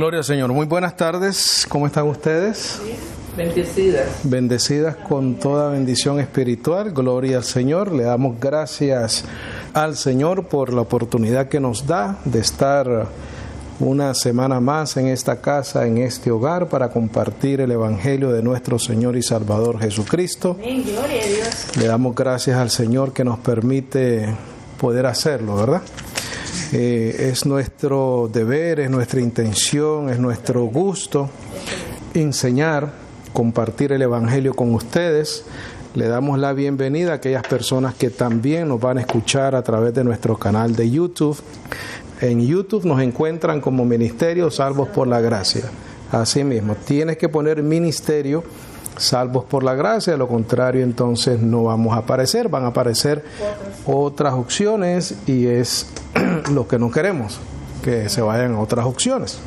Gloria al Señor. Muy buenas tardes. ¿Cómo están ustedes? Bendecidas. Bendecidas con toda bendición espiritual. Gloria al Señor. Le damos gracias al Señor por la oportunidad que nos da de estar una semana más en esta casa, en este hogar, para compartir el Evangelio de nuestro Señor y Salvador Jesucristo. Amén. Gloria a Dios. Le damos gracias al Señor que nos permite poder hacerlo, ¿verdad? Es nuestro deber, es nuestra intención, es nuestro gusto enseñar, compartir el Evangelio con ustedes. Le damos la bienvenida a aquellas personas que también nos van a escuchar a través de nuestro canal de YouTube. En YouTube nos encuentran como Ministerio Salvos por la Gracia. Así mismo, tienes que poner Ministerio Salvos por la Gracia, de lo contrario entonces no vamos a aparecer, van a aparecer otras opciones y es lo que no queremos, que se vayan a otras opciones,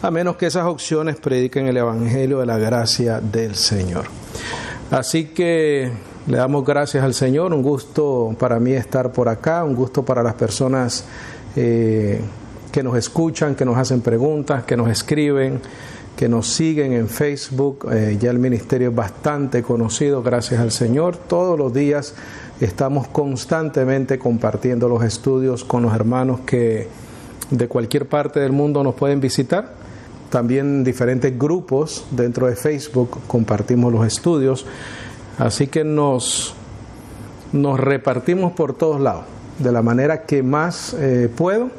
a menos que esas opciones prediquen el Evangelio de la gracia del Señor. Así que le damos gracias al Señor, un gusto para mí estar por acá, un gusto para las personas que nos escuchan, que nos hacen preguntas, que nos escriben, que nos siguen en Facebook. Ya el ministerio es bastante conocido, gracias al Señor. Todos los días estamos constantemente compartiendo los estudios con los hermanos que de cualquier parte del mundo nos pueden visitar. También diferentes grupos dentro de Facebook compartimos los estudios. Así que nos repartimos por todos lados. De la manera que más puedo,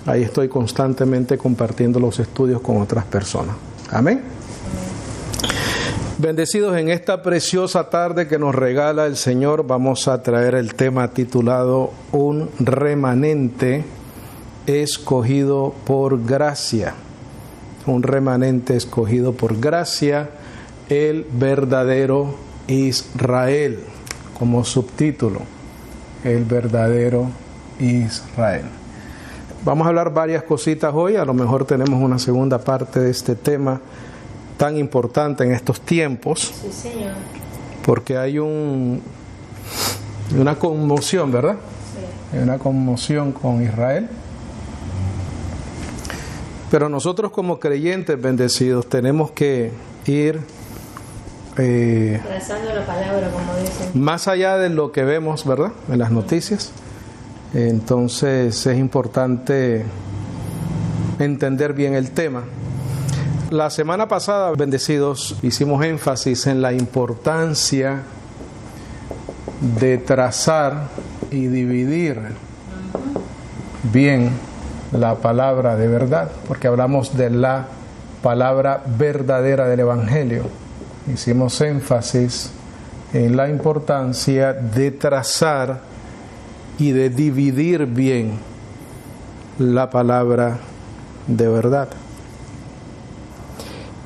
ahí estoy constantemente compartiendo los estudios con otras personas. Amén. Bendecidos, en esta preciosa tarde que nos regala el Señor, vamos a traer el tema titulado Un remanente escogido por gracia. Un remanente escogido por gracia, el verdadero Israel, como subtítulo, el verdadero Israel. Vamos a hablar varias cositas hoy, a lo mejor tenemos una segunda parte de este tema tan importante en estos tiempos. Sí, Señor. Porque hay una conmoción, ¿verdad? Sí. Hay una conmoción con Israel. Pero nosotros como creyentes bendecidos tenemos que ir trazando la palabra, como dicen. más allá de lo que vemos, ¿verdad?, en las noticias. Entonces es importante entender bien el tema. La semana pasada, bendecidos, hicimos énfasis en la importancia de trazar y dividir bien la palabra de verdad, porque hablamos de la palabra verdadera del Evangelio. Hicimos énfasis en la importancia de trazar y de dividir bien la palabra de verdad.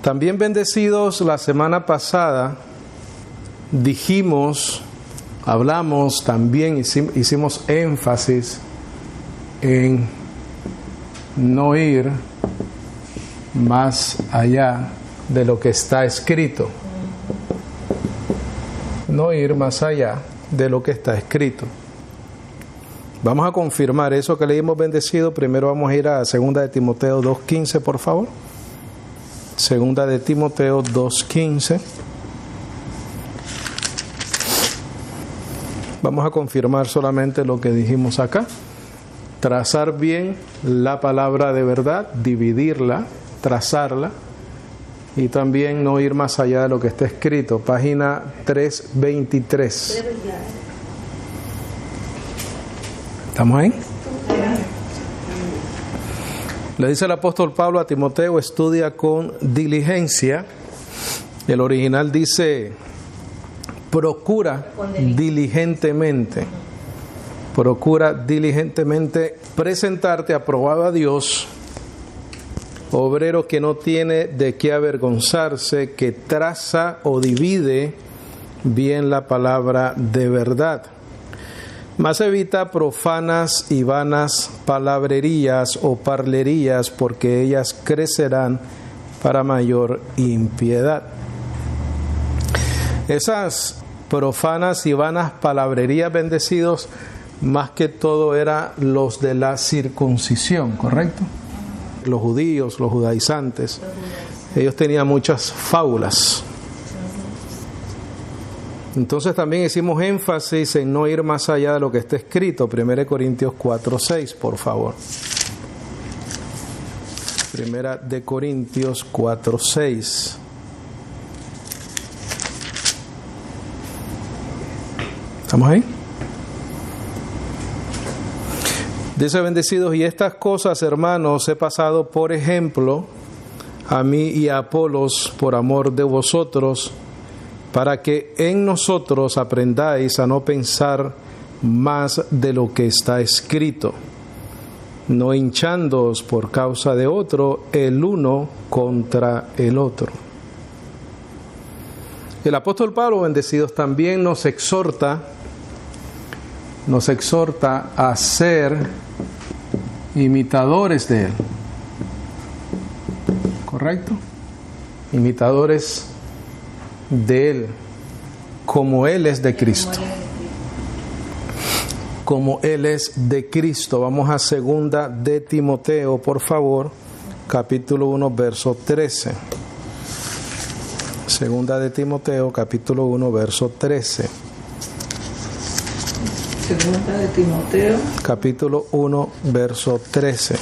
También, bendecidos, la semana pasada hablamos, también hicimos énfasis en no ir más allá de lo que está escrito. No ir más allá de lo que está escrito. Vamos a confirmar eso que leímos, bendecido. Primero vamos a ir a 2 de Timoteo 2:15, por favor. 2 de Timoteo 2:15. Vamos a confirmar solamente lo que dijimos acá. Trazar bien la palabra de verdad, dividirla, trazarla, y también no ir más allá de lo que está escrito. Página 323. ¿Estamos ahí? Le dice el apóstol Pablo a Timoteo: estudia con diligencia. El original dice: procura diligentemente presentarte aprobado a Dios, obrero que no tiene de qué avergonzarse, que traza o divide bien la palabra de verdad. Mas evita profanas y vanas palabrerías o parlerías, porque ellas crecerán para mayor impiedad. Esas profanas y vanas palabrerías, bendecidos, más que todo eran los de la circuncisión, ¿correcto? los judíos, los judaizantes, ellos tenían muchas fábulas. Entonces también hicimos énfasis en no ir más allá de lo que está escrito. 1 Corintios 4:6, por favor. 1 Corintios 4:6. ¿Estamos ahí? Dice: bendecidos, y estas cosas, hermanos, he pasado por ejemplo a mí y a Apolos por amor de vosotros, para que en nosotros aprendáis a no pensar más de lo que está escrito, no hinchándoos por causa de otro el uno contra el otro. El apóstol Pablo, bendecidos, también nos exhorta a ser imitadores de él. ¿Correcto? Imitadores de él, como él es de Cristo. Como él es de Cristo. Vamos a 2 de Timoteo, por favor, capítulo 1, verso 13. 2 de Timoteo, capítulo 1, verso 13. 2 de Timoteo, capítulo 1, verso 13.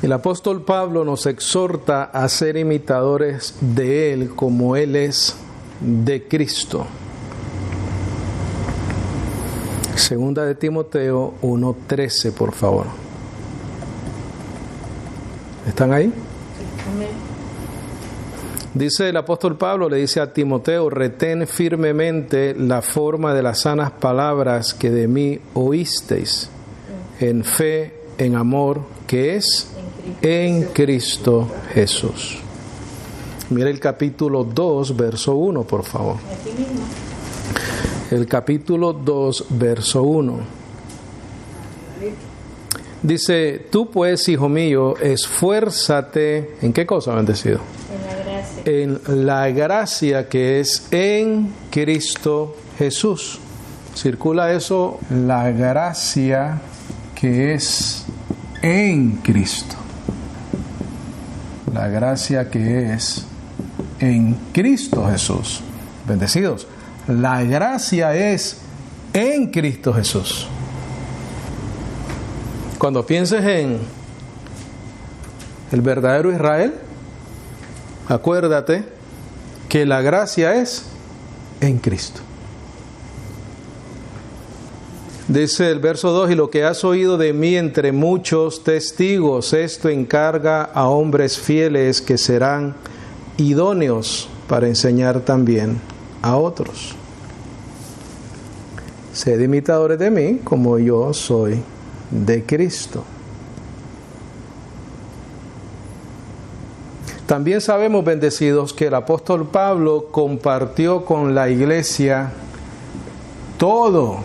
El apóstol Pablo nos exhorta a ser imitadores de él como él es de Cristo. 2 de Timoteo 1:13, por favor. ¿Están ahí? Dice el apóstol Pablo, le dice a Timoteo: retén firmemente la forma de las sanas palabras que de mí oísteis, en fe, en amor, que es en Cristo Jesús. Mira el capítulo 2, verso 1, por favor. El capítulo 2, verso 1. Dice: tú pues, hijo mío, esfuérzate. ¿En qué cosa, bendecido? En la gracia que es en Cristo Jesús. Circula eso, la gracia que es en Cristo. La gracia que es en Cristo Jesús. Bendecidos, la gracia es en Cristo Jesús. Cuando pienses en el verdadero Israel, acuérdate que la gracia es en Cristo. Dice el verso 2: y lo que has oído de mí entre muchos testigos, esto encarga a hombres fieles que serán idóneos para enseñar también a otros. Sed imitadores de mí como yo soy de Cristo. También sabemos, bendecidos, que el apóstol Pablo compartió con la iglesia todo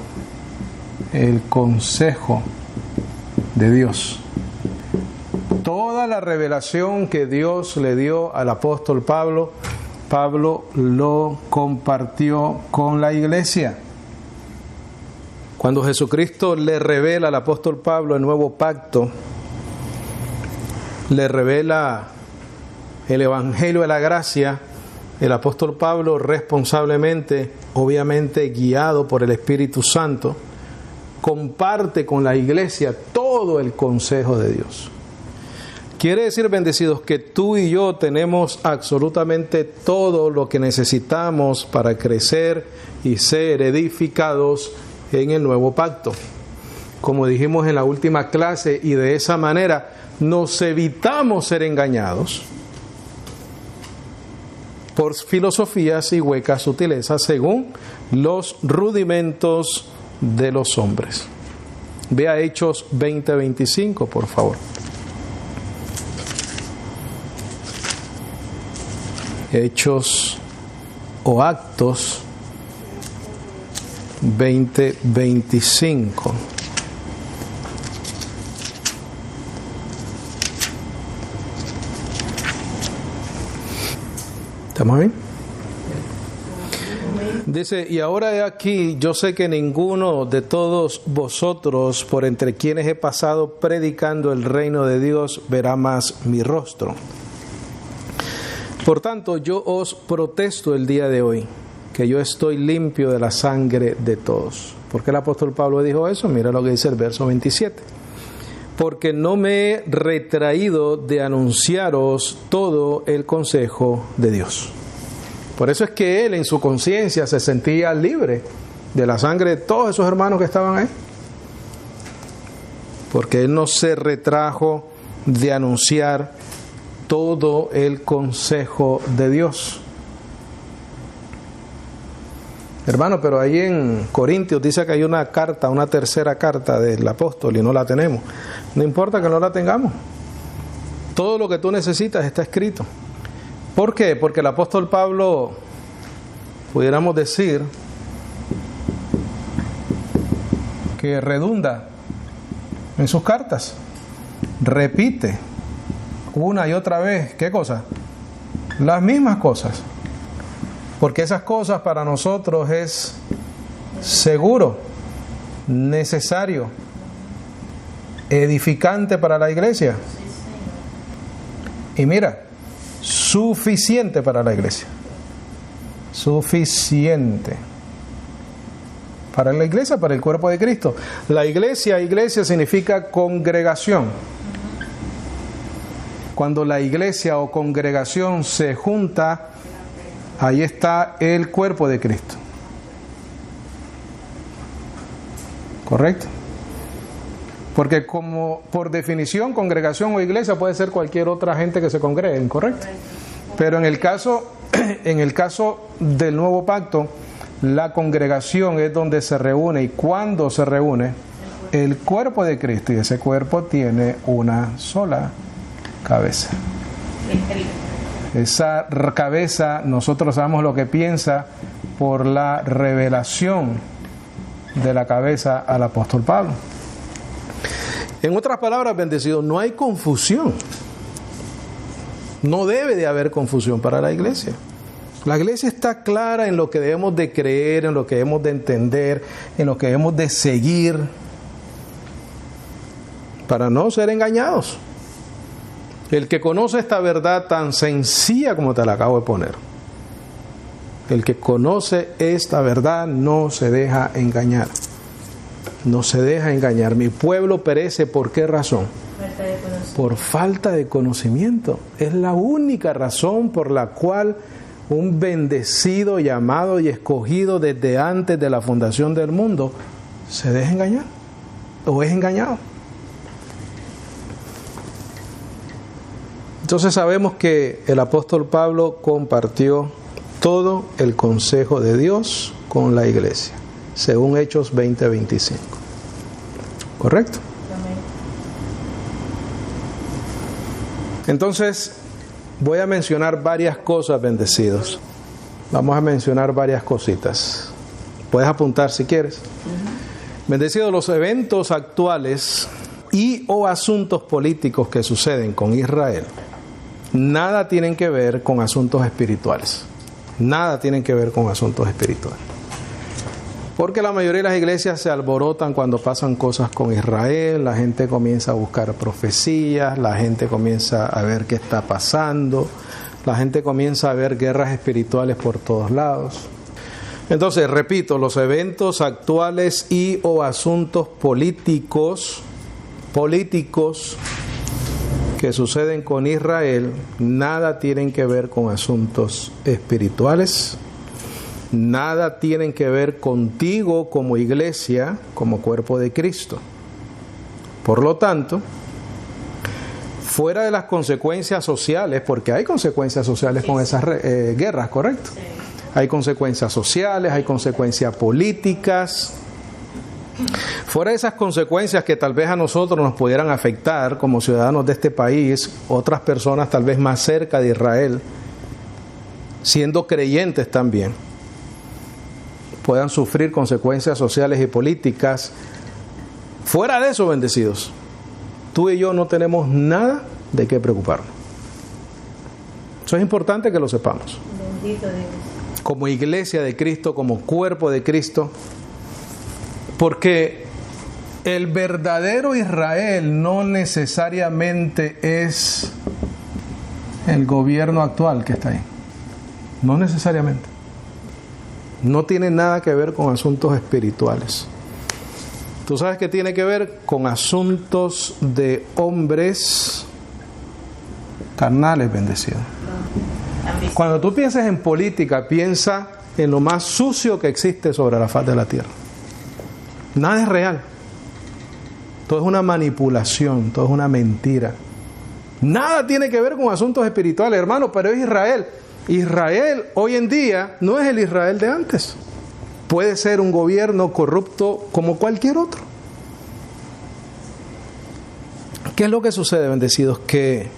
el consejo de Dios. Toda la revelación que Dios le dio al apóstol Pablo, Pablo lo compartió con la iglesia. Cuando Jesucristo le revela al apóstol Pablo el nuevo pacto, le revela el evangelio de la gracia, el apóstol Pablo responsablemente, obviamente guiado por el Espíritu Santo, comparte con la iglesia todo el consejo de Dios. Quiere decir, bendecidos, que tú y yo tenemos absolutamente todo lo que necesitamos para crecer y ser edificados en el nuevo pacto. Como dijimos en la última clase, y de esa manera nos evitamos ser engañados por filosofías y huecas sutilezas según los rudimentos de los hombres. Vea Hechos 20:25, por favor. Hechos o Actos 20:25. ¿Estamos bien? Dice, y ahora he aquí, yo sé que ninguno de todos vosotros, por entre quienes he pasado predicando el reino de Dios, verá más mi rostro. Por tanto, yo os protesto el día de hoy, que yo estoy limpio de la sangre de todos. ¿Por qué el apóstol Pablo dijo eso? Mira lo que dice el verso 27. Porque no me he retraído de anunciaros todo el consejo de Dios. Por eso es que él en su conciencia se sentía libre de la sangre de todos esos hermanos que estaban ahí. Porque él no se retrajo de anunciar todo el consejo de Dios. Hermano, pero ahí en Corintios dice que hay una carta, una tercera carta del apóstol y no la tenemos. No importa que no la tengamos. Todo lo que tú necesitas está escrito. ¿Por qué? Porque el apóstol Pablo, pudiéramos decir, que redunda en sus cartas. Repite una y otra vez, ¿qué cosa? Las mismas cosas. Porque esas cosas para nosotros es seguro, necesario, edificante para la iglesia. Y mira, suficiente para la iglesia. Suficiente. Para la iglesia, para el cuerpo de Cristo. La iglesia significa congregación. Cuando la iglesia o congregación se junta, ahí está el cuerpo de Cristo. ¿Correcto? Porque como por definición, congregación o iglesia puede ser cualquier otra gente que se congregue, ¿correcto? Pero en el caso del nuevo pacto, la congregación es donde se reúne, y cuando se reúne el cuerpo de Cristo, y ese cuerpo tiene una sola cabeza. Esa cabeza, nosotros sabemos lo que piensa por la revelación de la cabeza al apóstol Pablo. En otras palabras, bendecido, no hay confusión. No debe de haber confusión para la iglesia. La iglesia está clara en lo que debemos de creer, en lo que debemos de entender, en lo que debemos de seguir, para no ser engañados. El que conoce esta verdad tan sencilla como te la acabo de poner, el que conoce esta verdad no se deja engañar. No se deja engañar. Mi pueblo perece, ¿por qué razón? Por falta de conocimiento. Es la única razón por la cual un bendecido, llamado y escogido desde antes de la fundación del mundo se deja engañar o es engañado. Entonces sabemos que el apóstol Pablo compartió todo el consejo de Dios con la iglesia, según Hechos 20:25. ¿Correcto? Entonces, voy a mencionar varias cosas, bendecidos. Vamos a mencionar varias cositas. Puedes apuntar si quieres. Bendecidos, los eventos actuales y o asuntos políticos que suceden con Israel, nada tienen que ver con asuntos espirituales. Nada tienen que ver con asuntos espirituales. Porque la mayoría de las iglesias se alborotan cuando pasan cosas con Israel, la gente comienza a buscar profecías, la gente comienza a ver qué está pasando, la gente comienza a ver guerras espirituales por todos lados. Entonces, repito, los eventos actuales y o asuntos políticos que suceden con Israel, nada tienen que ver con asuntos espirituales. Nada tienen que ver contigo como iglesia, como cuerpo de Cristo. Por lo tanto, fuera de las consecuencias sociales, porque hay consecuencias sociales con esas guerras, ¿correcto? Sí. Hay consecuencias sociales, hay consecuencias políticas. Fuera de esas consecuencias que tal vez a nosotros nos pudieran afectar como ciudadanos de este país, otras personas tal vez más cerca de Israel, siendo creyentes también, puedan sufrir consecuencias sociales y políticas. Fuera de eso, bendecidos, tú y yo no tenemos nada de qué preocuparnos. Eso es importante que lo sepamos. Bendito Dios. como iglesia de Cristo, como cuerpo de Cristo, porque el verdadero Israel no necesariamente es el gobierno actual que está ahí. No necesariamente. No tiene nada que ver con asuntos espirituales. Tú sabes que tiene que ver con asuntos de hombres carnales bendecidos. Cuando tú piensas en política, piensa en lo más sucio que existe sobre la faz de la tierra. Nada es real. Todo es una manipulación, todo es una mentira. Nada tiene que ver con asuntos espirituales, hermano, pero es Israel. Israel hoy en día no es el Israel de antes. Puede ser un gobierno corrupto como cualquier otro. ¿Qué es lo que sucede, bendecidos? Que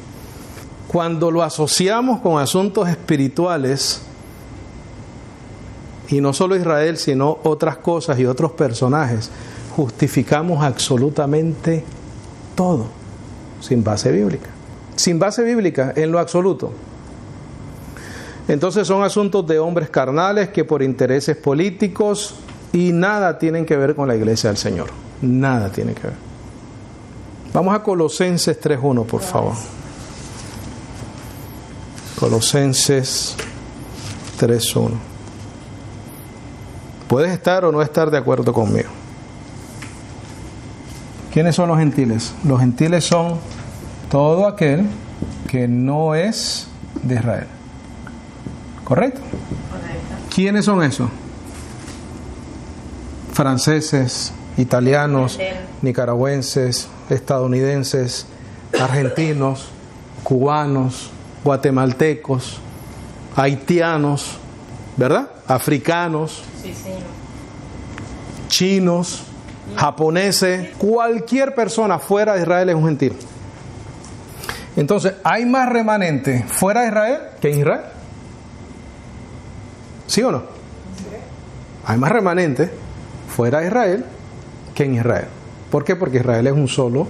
cuando lo asociamos con asuntos espirituales, y no solo Israel, sino otras cosas y otros personajes, justificamos absolutamente todo, sin base bíblica. Sin base bíblica en lo absoluto. Entonces son asuntos de hombres carnales que por intereses políticos y nada tienen que ver con la iglesia del Señor. Nada tiene que ver. Vamos a Colosenses 3:1, por favor. Colosenses 3:1. Puedes estar o no estar de acuerdo conmigo. ¿Quiénes son los gentiles? Los gentiles son todo aquel que no es de Israel. ¿Correcto? ¿Quiénes son esos? Franceses, italianos, nicaragüenses, estadounidenses, argentinos, cubanos, guatemaltecos, haitianos, ¿verdad? Africanos, sí, señor. Chinos, japoneses, cualquier persona fuera de Israel es un gentil. Entonces, ¿hay más remanente fuera de Israel que en Israel? ¿Sí o no? Hay más remanente fuera de Israel que en Israel. ¿Por qué? Porque Israel es un solo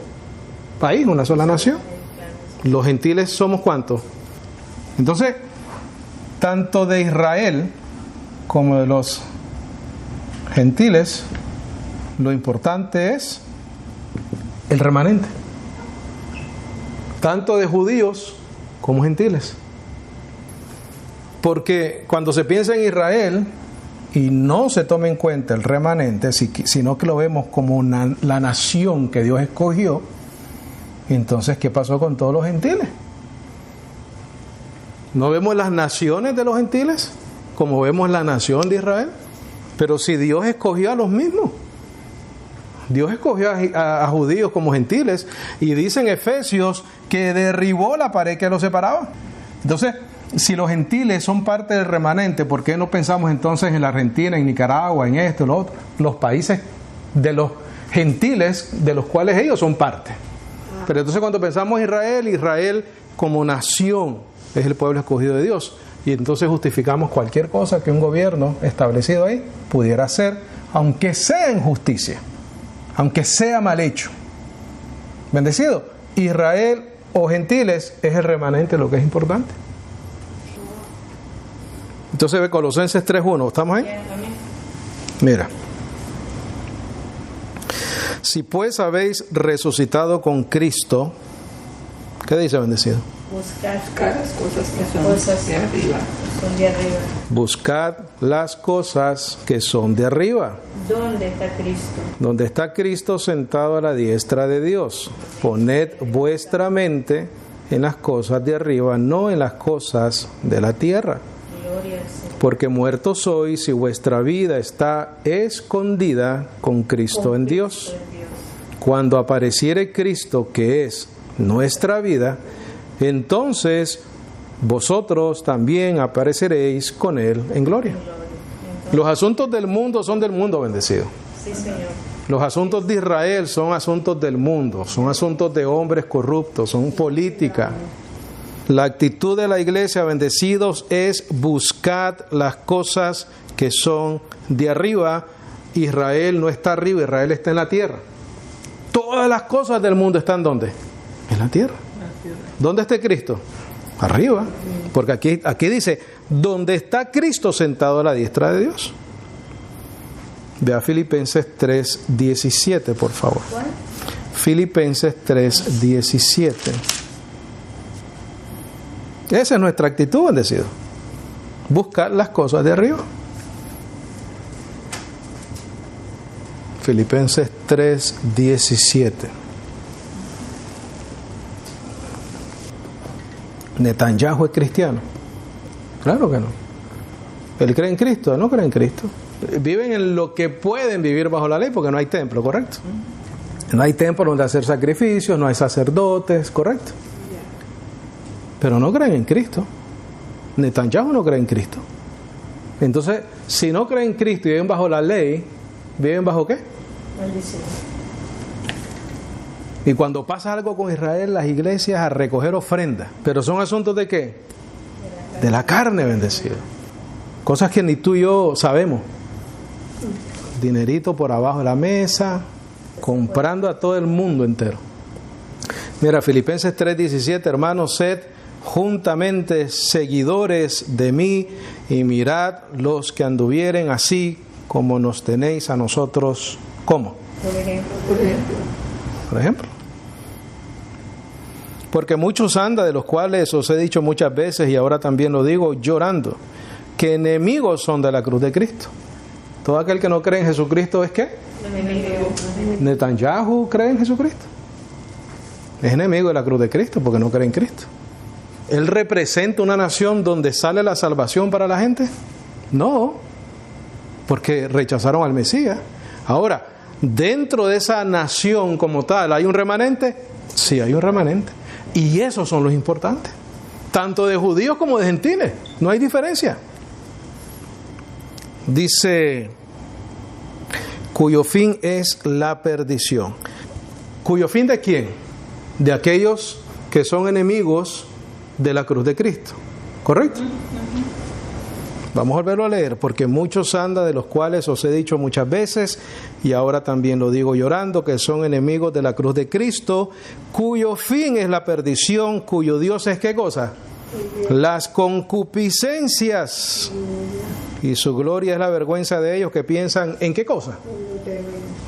país, una sola nación. Los gentiles somos ¿cuántos? Entonces, tanto de Israel como de los gentiles, lo importante es el remanente. Tanto de judíos como gentiles. Porque cuando se piensa en Israel y no se toma en cuenta el remanente, sino que lo vemos como la nación que Dios escogió, entonces ¿qué pasó con todos los gentiles? ¿No vemos las naciones de los gentiles como vemos la nación de Israel? Pero si Dios escogió a los mismos. Dios escogió a judíos como gentiles y dice en Efesios que derribó la pared que los separaba. Entonces, si los gentiles son parte del remanente, ¿por qué no pensamos entonces en la Argentina, en Nicaragua, en esto, en lo otro? Los países de los gentiles de los cuales ellos son parte. Pero entonces cuando pensamos en Israel, Israel como nación es el pueblo escogido de Dios. Y entonces justificamos cualquier cosa que un gobierno establecido ahí pudiera hacer, aunque sea injusticia, aunque sea mal hecho. Bendecido. Israel o gentiles es el remanente, lo que es importante. Entonces ve Colosenses 3:1, ¿estamos ahí? Mira. Si pues habéis resucitado con Cristo, ¿qué dice, bendecido? Buscar las cosas que son de arriba. Son de arriba. Buscad las cosas que son de arriba. ¿Dónde está Cristo? Donde está Cristo sentado a la diestra de Dios. Poned vuestra mente en las cosas de arriba, no en las cosas de la tierra. Gloria al Señor. Porque muertos sois y vuestra vida está escondida con Cristo en Dios. Cuando apareciere Cristo, que es nuestra vida, entonces vosotros también apareceréis con Él en gloria. Los asuntos del mundo son del mundo, bendecido. Sí, Señor. Los asuntos de Israel son asuntos del mundo, son asuntos de hombres corruptos, son política. La actitud de la iglesia, bendecidos, es buscad las cosas que son de arriba. Israel no está arriba, Israel está en la tierra. Todas las cosas del mundo están ¿dónde? En la tierra. ¿Dónde está Cristo? Arriba. Porque aquí dice, donde está Cristo sentado a la diestra de Dios. Vea Filipenses 3:17, por favor. Filipenses 3:17. Esa es nuestra actitud, bendecido. Buscar las cosas de arriba. Filipenses 3:17. ¿Netanyahu es cristiano? Claro que no. ¿Él cree en Cristo? No cree en Cristo. Viven en lo que pueden vivir bajo la ley porque no hay templo, ¿correcto? No hay templo donde hacer sacrificios, no hay sacerdotes, ¿correcto? Pero no creen en Cristo. Netanyahu no cree en Cristo. Entonces, si no creen en Cristo y viven bajo la ley, ¿viven bajo qué? Maldición. Y cuando pasa algo con Israel, las iglesias a recoger ofrendas. ¿Pero son asuntos de qué? De la carne, bendecido. Cosas que ni tú y yo sabemos. Dinerito por abajo de la mesa, comprando a todo el mundo entero. Mira, Filipenses 3:17, hermanos, sed juntamente seguidores de mí y mirad los que anduvieren así como nos tenéis a nosotros. ¿Cómo? Por ejemplo. Porque muchos andan, de los cuales os he dicho muchas veces y ahora también lo digo llorando, que enemigos son de la cruz de Cristo. Todo aquel que no cree en Jesucristo es ¿qué? Netanyahu cree en Jesucristo. Es enemigo de la cruz de Cristo porque no cree en Cristo. ¿Él representa una nación donde sale la salvación para la gente? No, porque rechazaron al Mesías. Ahora, dentro de esa nación como tal, ¿hay un remanente? Sí, hay un remanente. Y esos son los importantes. Tanto de judíos como de gentiles. No hay diferencia. Dice, cuyo fin es la perdición. ¿Cuyo fin de quién? De aquellos que son enemigos de la cruz de Cristo. ¿Correcto? Vamos a volverlo a leer, porque muchos andan, de los cuales os he dicho muchas veces, y ahora también lo digo llorando, que son enemigos de la cruz de Cristo, cuyo fin es la perdición, cuyo Dios es ¿qué cosa? Las concupiscencias, y su gloria es la vergüenza de ellos que piensan ¿en qué cosa?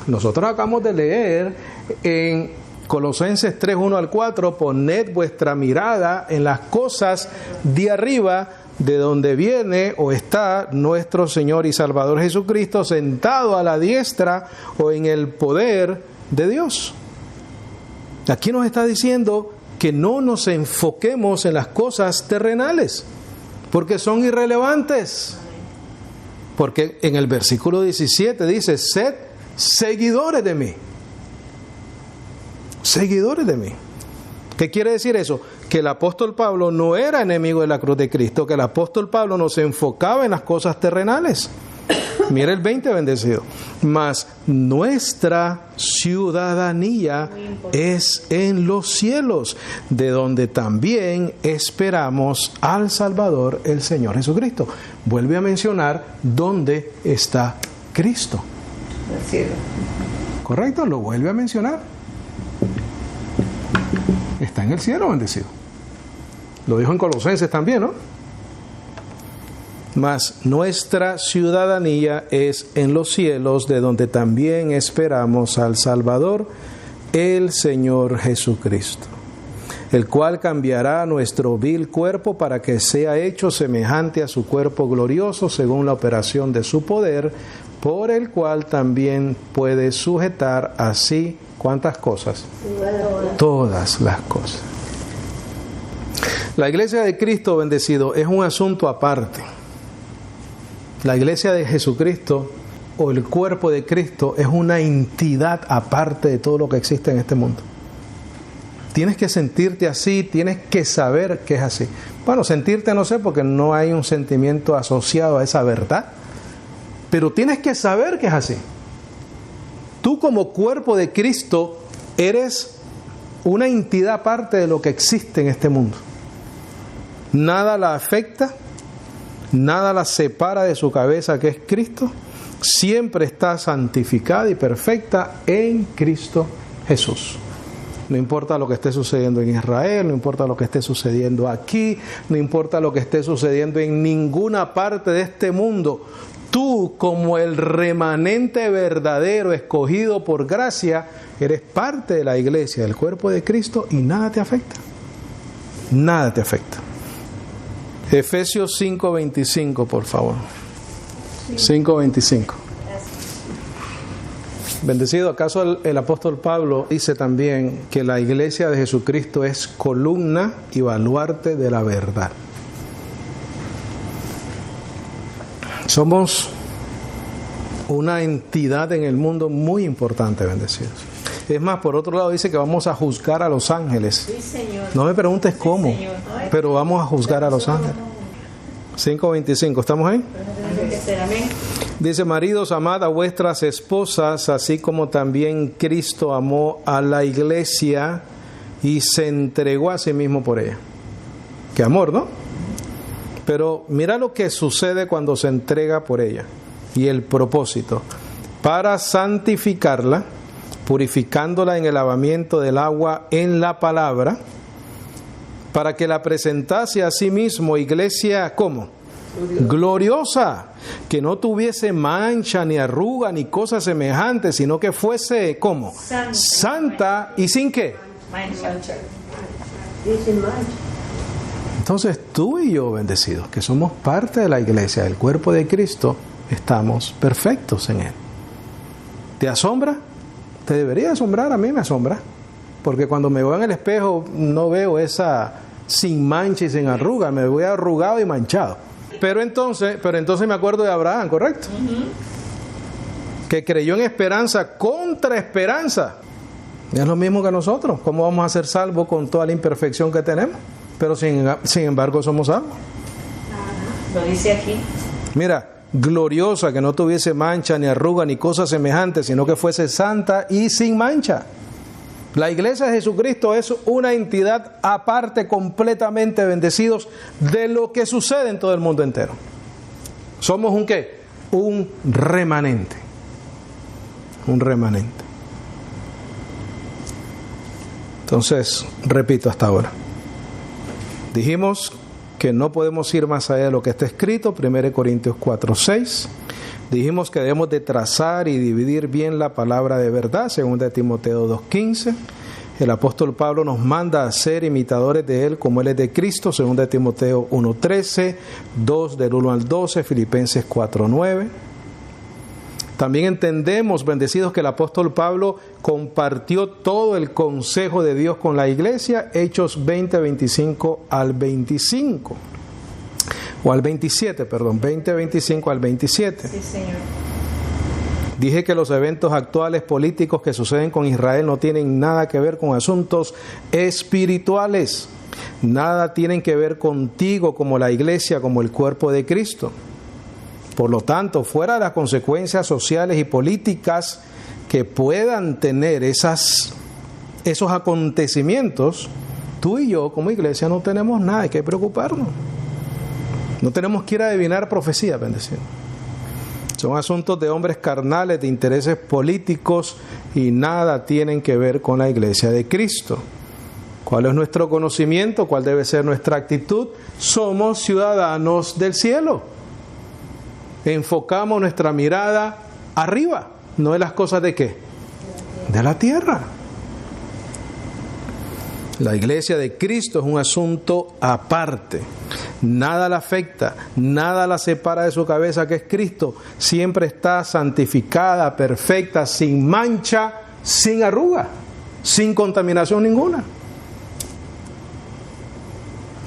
Nosotros acabamos de leer en Colosenses 3:1-4, poned vuestra mirada en las cosas de arriba, de donde viene o está nuestro Señor y Salvador Jesucristo, sentado a la diestra o en el poder de Dios. Aquí nos está diciendo que no nos enfoquemos en las cosas terrenales, porque son irrelevantes. Porque en el versículo 17 dice, sed seguidores de mí. Seguidores de mí. ¿Qué quiere decir eso? Que el apóstol Pablo no era enemigo de la cruz de Cristo, que el apóstol Pablo no se enfocaba en las cosas terrenales. Mira el 20, bendecido. Mas nuestra ciudadanía es en los cielos, de donde también esperamos al Salvador, el Señor Jesucristo. Vuelve a mencionar dónde está Cristo. El cielo. ¿Correcto? Lo vuelve a mencionar. Está en el cielo, bendecido. Lo dijo en Colosenses también, ¿no? Mas nuestra ciudadanía es en los cielos, de donde también esperamos al Salvador, el Señor Jesucristo, el cual cambiará nuestro vil cuerpo para que sea hecho semejante a su cuerpo glorioso, según la operación de su poder, por el cual también puede sujetar así, ¿cuántas cosas? Todas las cosas. La iglesia de Cristo, bendecido, es un asunto aparte. La iglesia de Jesucristo o el cuerpo de Cristo es una entidad aparte de todo lo que existe en este mundo. Tienes que sentirte así, tienes que saber que es así. Bueno, sentirte no sé, porque no hay un sentimiento asociado a esa verdad, pero tienes que saber que es así. Tú como cuerpo de Cristo eres una entidad aparte de lo que existe en este mundo. Nada la afecta, nada la separa de su cabeza, que es Cristo. Siempre está santificada y perfecta en Cristo Jesús. No importa lo que esté sucediendo en Israel, no importa lo que esté sucediendo aquí, no importa lo que esté sucediendo en ninguna parte de este mundo. Tú, como el remanente verdadero escogido por gracia, eres parte de la iglesia, del cuerpo de Cristo, y nada te afecta. Nada te afecta. Efesios 5:25, por favor. 5:25. Bendecido, ¿acaso el apóstol Pablo dice también que la iglesia de Jesucristo es columna y baluarte de la verdad? Somos una entidad en el mundo muy importante, bendecidos. Es más, por otro lado dice que vamos a juzgar a los ángeles. Sí, Señor. No me preguntes cómo, Sí, Señor. pero vamos a juzgar a los ángeles. 5:25, ¿estamos ahí? Amén. Dice: maridos, amad a vuestras esposas, así como también Cristo amó a la iglesia y se entregó a sí mismo por ella. Qué amor, ¿no? Pero mira lo que sucede cuando se entrega por ella. Y el propósito: para santificarla, purificándola en el lavamiento del agua en la palabra, para que la presentase a sí mismo iglesia, ¿cómo? Gloriosa, que no tuviese mancha, ni arruga, ni cosa semejante, sino que fuese, ¿cómo? Santa y sin qué. Entonces tú y yo, bendecidos, que somos parte de la iglesia, del cuerpo de Cristo, estamos perfectos en Él. ¿Te asombra? Te debería asombrar. A mí me asombra, porque cuando me veo en el espejo no veo esa sin mancha y sin arruga, me veo arrugado y manchado. Pero entonces me acuerdo de Abraham, ¿correcto? Que creyó en esperanza contra esperanza. Es lo mismo que nosotros. ¿Cómo vamos a ser salvos con toda la imperfección que tenemos? Pero sin embargo somos salvos. Lo dice aquí. Mira, gloriosa, que no tuviese mancha, ni arruga, ni cosa semejante, sino que fuese santa y sin mancha. La iglesia de Jesucristo es una entidad aparte, completamente bendecidos de lo que sucede en todo el mundo entero. Somos un ¿qué? Un remanente. Un remanente. Entonces, repito hasta ahora. Dijimos que no podemos ir más allá de lo que está escrito, 1 Corintios 4:6. Dijimos que debemos de trazar y dividir bien la palabra de verdad, 2 Timoteo 2:15. El apóstol Pablo nos manda a ser imitadores de Él como Él es de Cristo, 2 Timoteo 1:13, 2 del 1 al 12, Filipenses 4:9. También entendemos, bendecidos, que el apóstol Pablo compartió todo el consejo de Dios con la iglesia, Hechos 20, 25 al 25. O al 27, perdón, 20, 25 al 27. Sí, Señor. Dije que los eventos actuales políticos que suceden con Israel no tienen nada que ver con asuntos espirituales. Nada tienen que ver contigo como la iglesia, como el cuerpo de Cristo. Por lo tanto, fuera de las consecuencias sociales y políticas que puedan tener esos acontecimientos, tú y yo como iglesia no tenemos nada que preocuparnos. No tenemos que ir a adivinar profecías, bendecido. Son asuntos de hombres carnales, de intereses políticos, y nada tienen que ver con la iglesia de Cristo. ¿Cuál es nuestro conocimiento? ¿Cuál debe ser nuestra actitud? Somos ciudadanos del cielo. Enfocamos nuestra mirada arriba, no en las cosas de ¿qué? De la tierra. La iglesia de Cristo es un asunto aparte. Nada la afecta, nada la separa de su cabeza, que es Cristo. Siempre está santificada, perfecta, sin mancha, sin arruga, sin contaminación ninguna.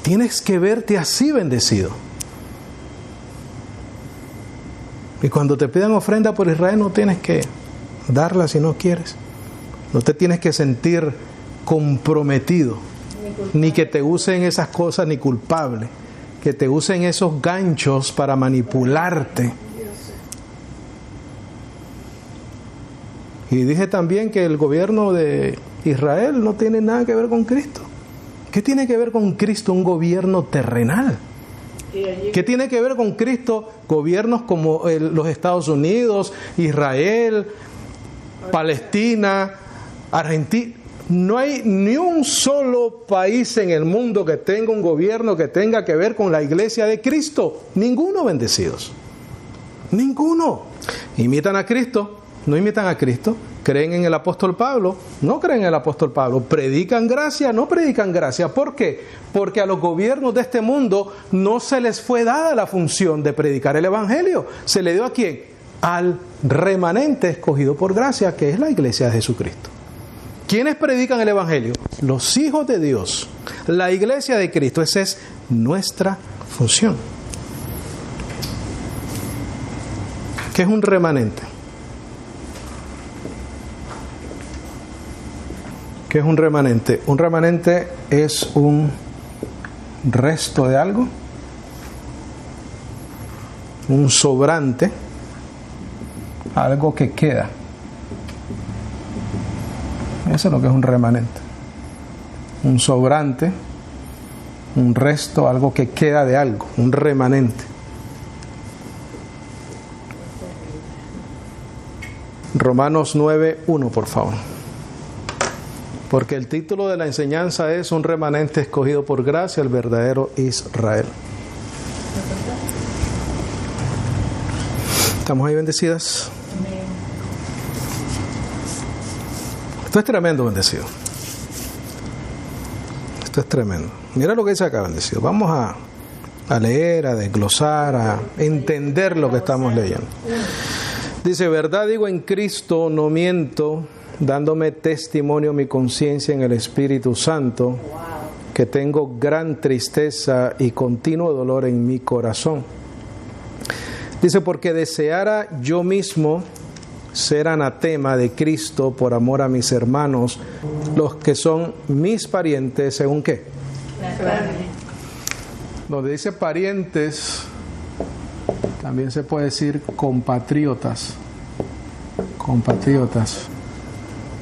Tienes que verte así, bendecido. Y cuando te pidan ofrenda por Israel, no tienes que darla si no quieres. No te tienes que sentir comprometido, ni que te usen esas cosas, ni culpable, que te usen esos ganchos para manipularte. Y dije también que el gobierno de Israel no tiene nada que ver con Cristo. ¿Qué tiene que ver con Cristo un gobierno terrenal? ¿Qué tiene que ver con Cristo gobiernos como los Estados Unidos, Israel, Palestina, Argentina? No hay ni un solo país en el mundo que tenga un gobierno que tenga que ver con la iglesia de Cristo. Ninguno, bendecidos. Ninguno. Imitan a Cristo, no imitan a Cristo. Creen en el apóstol Pablo, no creen en el apóstol Pablo. Predican gracia, no predican gracia. ¿Por qué? Porque a los gobiernos de este mundo no se les fue dada la función de predicar el evangelio. ¿Se le dio a quién? Al remanente escogido por gracia, que es la iglesia de Jesucristo. ¿Quiénes predican el evangelio? Los hijos de Dios, la iglesia de Cristo. Esa es nuestra función. ¿Qué es un remanente? ¿Qué es un remanente? Un remanente es un resto de algo, un sobrante, algo que queda. Eso es lo que es un remanente. Un sobrante, un resto, algo que queda de algo, un remanente. Romanos 9:1, por favor. Porque el título de la enseñanza es un remanente escogido por gracia, el verdadero Israel. ¿Estamos ahí bendecidas? Esto es tremendo, bendecido. Esto es tremendo. Mira lo que dice acá, bendecido. Vamos a leer, a desglosar, a entender lo que estamos leyendo. Dice, verdad digo en Cristo, no miento, dándome testimonio mi conciencia en el Espíritu Santo, que tengo gran tristeza y continuo dolor en mi corazón. Dice, porque deseara yo mismo ser anatema de Cristo por amor a mis hermanos, los que son mis parientes, ¿según qué? La carne. Donde dice parientes, también se puede decir compatriotas. Compatriotas.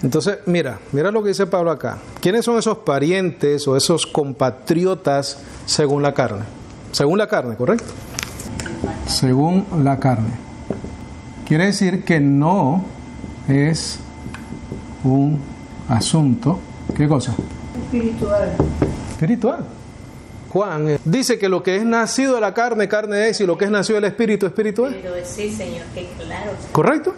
Entonces, mira lo que dice Pablo acá. ¿Quiénes son esos parientes o esos compatriotas según la carne? Según la carne, ¿correcto? Según la carne. Quiere decir que no es un asunto, ¿qué cosa? Espiritual. Juan dice que lo que es nacido de la carne, carne es, y lo que es nacido del espíritu, espiritual. Pero sí, Señor, que claro. ¿Correcto?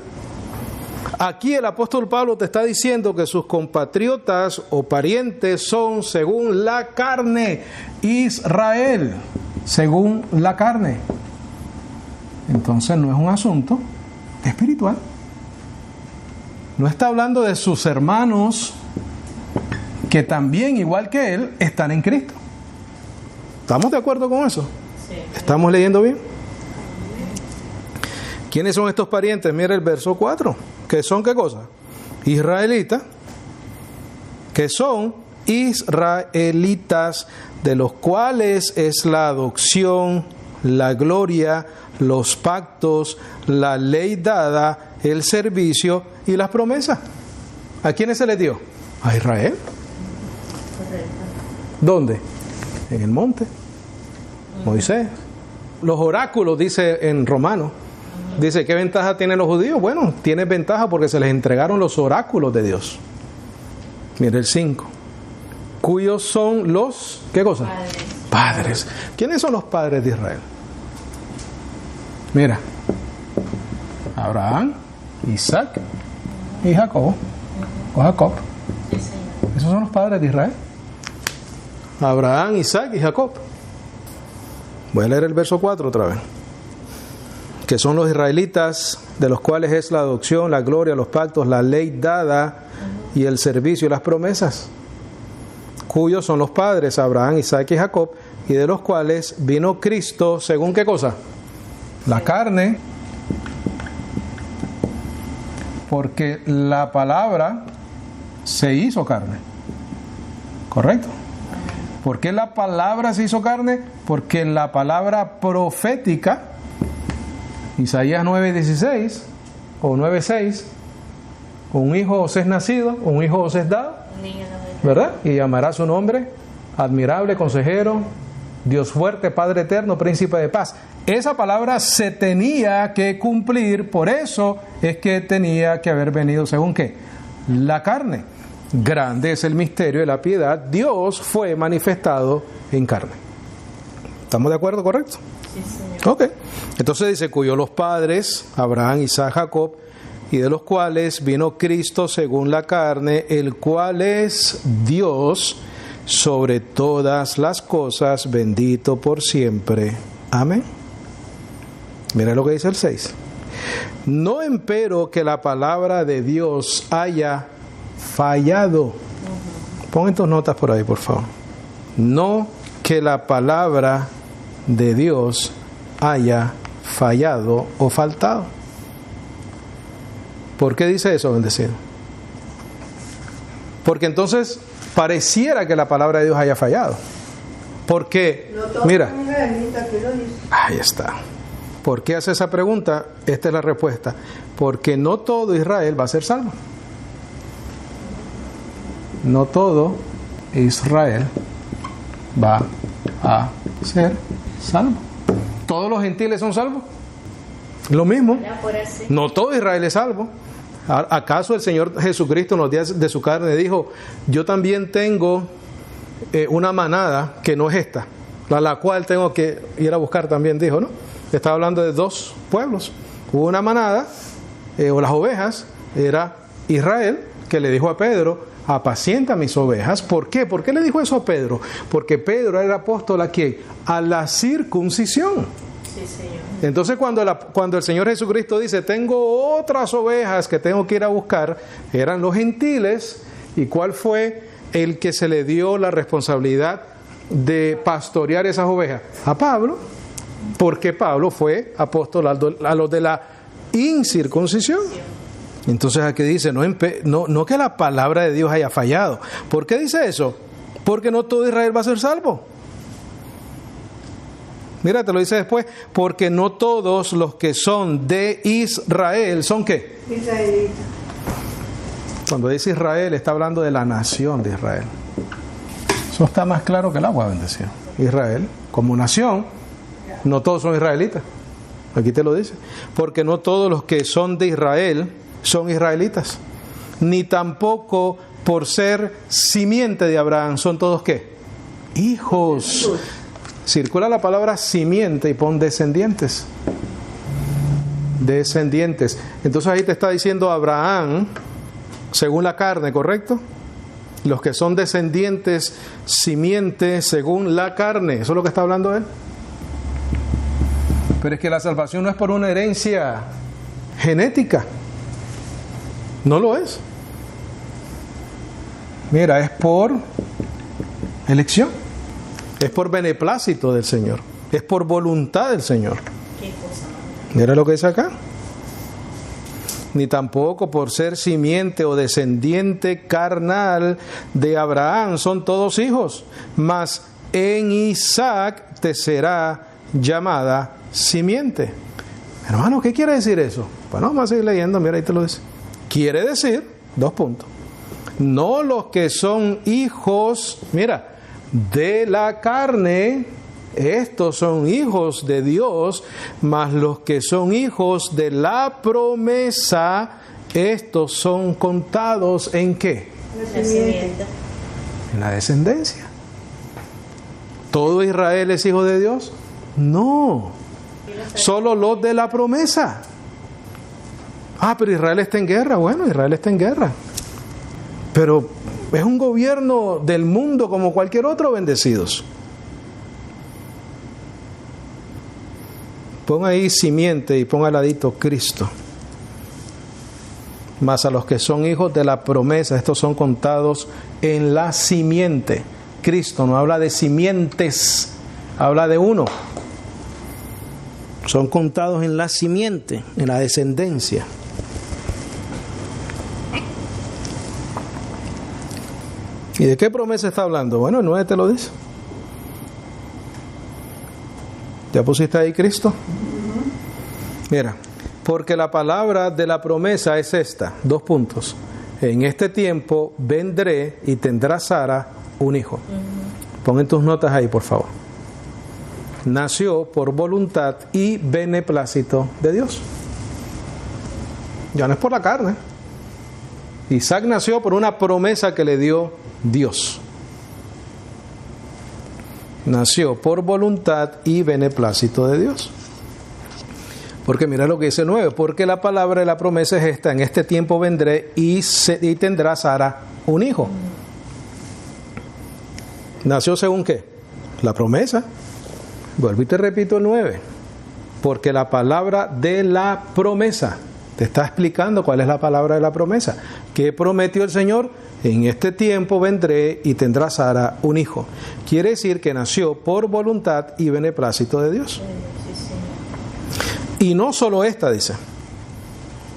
Aquí el apóstol Pablo te está diciendo que sus compatriotas o parientes son según la carne, Israel, según la carne. Entonces no es un asunto espiritual. No está hablando de sus hermanos que también, igual que él, están en Cristo. ¿Estamos de acuerdo con eso? Sí. ¿Estamos leyendo bien? ¿Quiénes son estos parientes? Mira el verso 4. ¿Que son qué cosa? Israelitas. Que son israelitas, de los cuales es la adopción, la gloria, los pactos, la ley dada, el servicio y las promesas. ¿A quiénes se les dio? A Israel. ¿Dónde? En el monte. Moisés. Los oráculos, dice en Romanos. Dice, ¿qué ventaja tienen los judíos? Bueno, tienen ventaja porque se les entregaron los oráculos de Dios. Mira el 5. Cuyos son los, ¿qué cosa? Padres. ¿Quiénes son los padres de Israel? Mira. Abraham, Isaac y Jacob. O Jacob. Esos son los padres de Israel. Abraham, Isaac y Jacob. Voy a leer el verso 4 otra vez. Que son los israelitas, de los cuales es la adopción, la gloria, los pactos, la ley dada y el servicio y las promesas. Cuyos son los padres, Abraham, Isaac y Jacob, y de los cuales vino Cristo, ¿según qué cosa? La carne, porque la palabra se hizo carne. ¿Correcto? ¿Por qué la palabra se hizo carne? Porque la palabra profética, Isaías 9:16 o 9:6, un hijo os es nacido, un hijo os es dado, ¿verdad? Y llamará su nombre, admirable, consejero, Dios fuerte, Padre eterno, príncipe de paz. Esa palabra se tenía que cumplir, por eso es que tenía que haber venido, ¿según qué? La carne. Grande es el misterio de la piedad. Dios fue manifestado en carne. ¿Estamos de acuerdo, correcto? Sí, Señor. Ok. Entonces dice, cuyos los padres, Abraham, Isaac, Jacob, y de los cuales vino Cristo según la carne, el cual es Dios sobre todas las cosas, bendito por siempre. Amén. Mira lo que dice el 6. No empero que la palabra de Dios haya fallado. Pon tus notas por ahí, por favor. No que la palabra de Dios haya fallado o faltado. ¿Por qué dice eso, bendecido? Porque entonces pareciera que la palabra de Dios haya fallado. Porque, mira, ahí está. ¿Por qué hace esa pregunta? Esta es la respuesta. Porque no todo Israel va a ser salvo. No todo Israel va a ser salvo. ¿Todos los gentiles son salvos? Lo mismo. No todo Israel es salvo. ¿Acaso el Señor Jesucristo en los días de su carne dijo, yo también tengo una manada que no es esta, la cual tengo que ir a buscar también, dijo, ¿no? Estaba hablando de dos pueblos. Hubo una manada, o las ovejas, era Israel, que le dijo a Pedro, apacienta mis ovejas. ¿Por qué? ¿Por qué le dijo eso a Pedro? Porque Pedro era el apóstol ¿a quién? A la circuncisión. Sí, Señor. Entonces cuando el Señor Jesucristo dice, tengo otras ovejas que tengo que ir a buscar, eran los gentiles. ¿Y cuál fue el que se le dio la responsabilidad de pastorear esas ovejas? A Pablo, porque Pablo fue apóstol a los de la incircuncisión. Entonces aquí dice, no que la palabra de Dios haya fallado. ¿Por qué dice eso? Porque no todo Israel va a ser salvo. Mira, te lo dice después, porque no todos los que son de Israel son ¿qué? Israelitas. Cuando dice Israel, está hablando de la nación de Israel. Eso está más claro que el agua, bendecido. Israel, como nación, no todos son israelitas. Aquí te lo dice. Porque no todos los que son de Israel son israelitas. Ni tampoco por ser simiente de Abraham son todos ¿qué? Hijos. Circula la palabra simiente y pon descendientes. Descendientes. Entonces ahí te está diciendo Abraham, según la carne, ¿correcto? Los que son descendientes, simiente, según la carne. Eso es lo que está hablando él. Pero es que la salvación no es por una herencia genética. No lo es. Mira, es por elección. Es por beneplácito del Señor. Es por voluntad del Señor. Qué cosa. Mira lo que dice acá. Ni tampoco por ser simiente o descendiente carnal de Abraham son todos hijos. Mas en Isaac te será llamada simiente. Hermano, ¿qué quiere decir eso? Bueno, vamos a seguir leyendo. Mira, ahí te lo dice. Quiere decir, 2 puntos. No los que son hijos, mira, de la carne, estos son hijos de Dios, mas los que son hijos de la promesa, estos son contados ¿en qué? En la descendencia. ¿Todo Israel es hijo de Dios? No, solo los de la promesa. Pero Israel está en guerra. Bueno, Israel está en guerra, pero es un gobierno del mundo como cualquier otro, bendecidos. Pon ahí simiente y pon al ladito Cristo. Mas a los que son hijos de la promesa, estos son contados en la simiente. Cristo no habla de simientes, habla de uno. Son contados en la simiente, en la descendencia. ¿Y de qué promesa está hablando? Bueno, el 9 te lo dice. ¿Ya pusiste ahí Cristo? Mira, porque la palabra de la promesa es esta, 2 puntos. En este tiempo vendré y tendrá Sara un hijo. Pon en tus notas ahí, por favor. Nació por voluntad y beneplácito de Dios. Ya no es por la carne. Isaac nació por una promesa que le dio Dios. Nació por voluntad y beneplácito de Dios. Porque mira lo que dice el 9, porque la palabra de la promesa es esta: en este tiempo vendré y tendrá Sara un hijo. ¿Nació según qué? La promesa. Vuelvo y te repito el 9. Porque la palabra de la promesa, te está explicando cuál es la palabra de la promesa. ¿Qué prometió el Señor? En este tiempo vendré y tendrá Sara un hijo. Quiere decir que nació por voluntad y beneplácito de Dios. Y no solo esta, dice.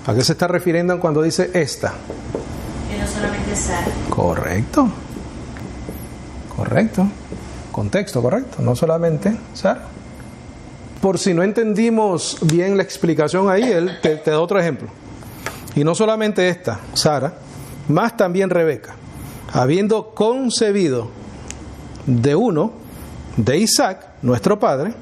¿A qué se está refiriendo cuando dice esta? Que no solamente Sara. Correcto. Correcto. Contexto correcto. No solamente Sara. Por si no entendimos bien la explicación ahí, él te da otro ejemplo. Y no solamente esta, Sara, más también Rebeca, habiendo concebido de uno, de Isaac, nuestro padre,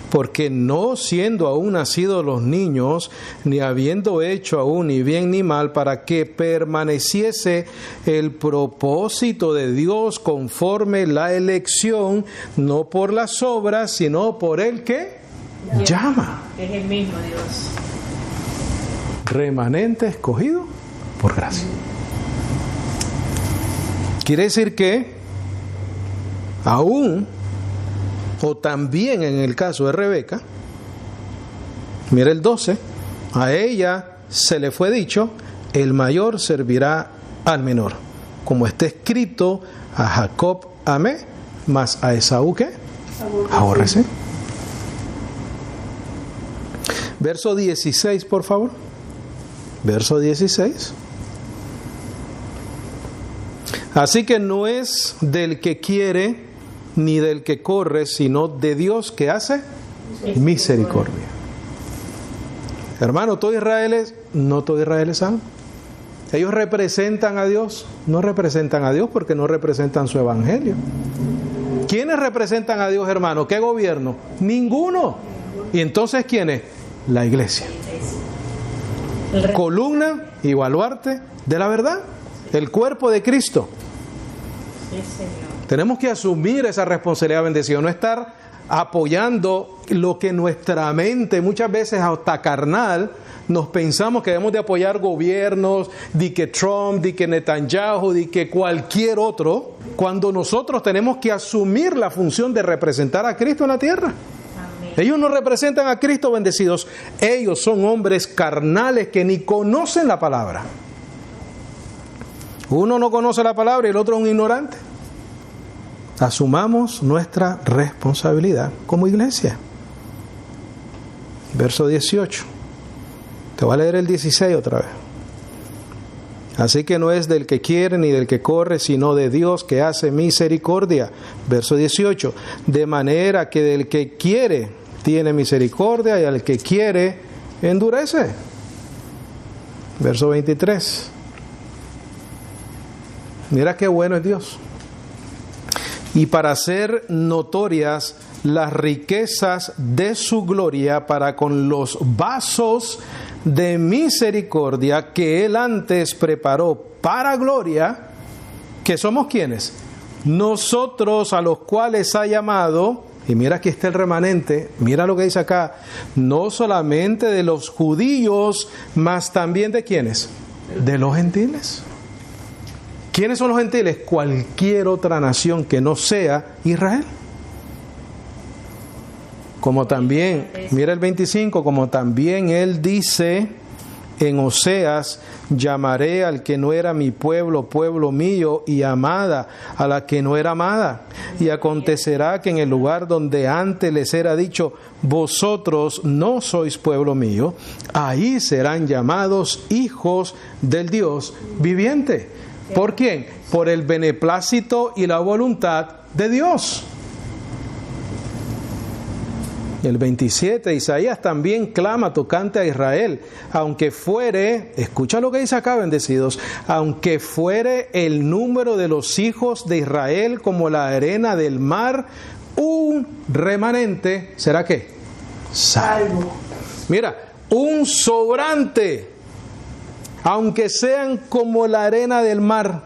porque no siendo aún nacidos los niños, ni habiendo hecho aún ni bien ni mal, para que permaneciese el propósito de Dios conforme la elección, no por las obras, sino por el que llama. Es el mismo Dios. Remanente escogido por gracia. Quiere decir que aún, o también en el caso de Rebeca, mira el 12, a ella se le fue dicho, el mayor servirá al menor. Como está escrito, a Jacob amé, mas a Esaú ¿qué? Aborrecí. Verso 16, por favor. Verso 16. Así que no es del que quiere ni del que corre, sino de Dios que hace misericordia. Hermano, no todo Israel es salvo. Ellos representan a Dios, no representan a Dios porque no representan su evangelio. ¿Quiénes representan a Dios, hermano? ¿Qué gobierno? Ninguno. ¿Y entonces quiénes? La iglesia. Columna y baluarte de la verdad, el cuerpo de Cristo. Tenemos que asumir esa responsabilidad, bendecido, no estar apoyando lo que nuestra mente, muchas veces hasta carnal, nos pensamos que debemos de apoyar gobiernos, de que Trump, de que Netanyahu, de que cualquier otro, cuando nosotros tenemos que asumir la función de representar a Cristo en la tierra. Amén. Ellos no representan a Cristo, bendecidos. Ellos son hombres carnales que ni conocen la palabra. Uno no conoce la palabra y el otro es un ignorante. Asumamos nuestra responsabilidad como iglesia. Verso 18. Te voy a leer el 16 otra vez. Así que no es del que quiere ni del que corre, sino de Dios que hace misericordia. Verso 18. De manera que del que quiere tiene misericordia y al que quiere endurece. Verso 23. Mira qué bueno es Dios. Y para hacer notorias las riquezas de su gloria para con los vasos de misericordia que Él antes preparó para gloria, que somos ¿quiénes? Nosotros, a los cuales ha llamado, y mira aquí está el remanente, mira lo que dice acá, no solamente de los judíos, mas también de ¿quiénes? De los gentiles. ¿Quiénes son los gentiles? Cualquier otra nación que no sea Israel. Como también, mira el 25, como también él dice en Oseas, llamaré al que no era mi pueblo, pueblo mío, y amada a la que no era amada. Y acontecerá que en el lugar donde antes les era dicho, vosotros no sois pueblo mío, ahí serán llamados hijos del Dios viviente. ¿Por quién? Por el beneplácito y la voluntad de Dios. El 27, Isaías también clama tocante a Israel, aunque fuere, escucha lo que dice acá, bendecidos, aunque fuere el número de los hijos de Israel como la arena del mar, un remanente, ¿será qué? Salvo. Mira, un sobrante aunque sean como la arena del mar,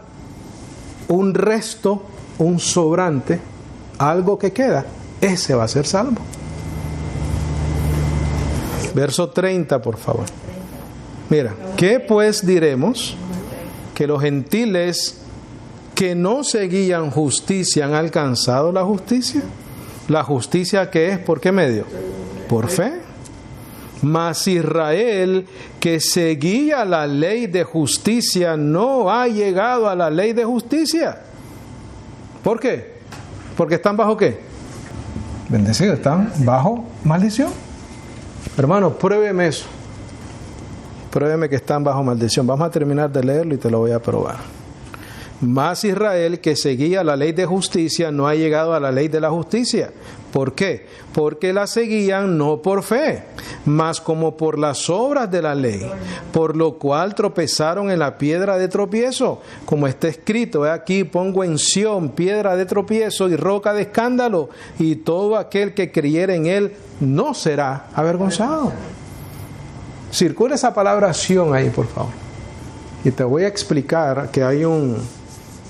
un resto, un sobrante, algo que queda, ese va a ser salvo. Verso 30, por favor. Mira, ¿qué pues diremos? Que los gentiles que no seguían justicia han alcanzado la justicia. La justicia que es, ¿por qué medio? Por fe. Mas Israel, que seguía la ley de justicia, no ha llegado a la ley de justicia. ¿Por qué? Porque están bajo ¿qué? Bendecidos, están bajo maldición. Hermano, pruébeme eso. Pruébeme que están bajo maldición. Vamos a terminar de leerlo y te lo voy a probar. Mas Israel, que seguía la ley de justicia, no ha llegado a la ley de la justicia. ¿Por qué? Porque la seguían no por fe, mas como por las obras de la ley, por lo cual tropezaron en la piedra de tropiezo, como está escrito: aquí pongo en Sión piedra de tropiezo y roca de escándalo, y todo aquel que creyere en él no será avergonzado. Circula esa palabra Sión ahí, por favor. Y te voy a explicar que hay un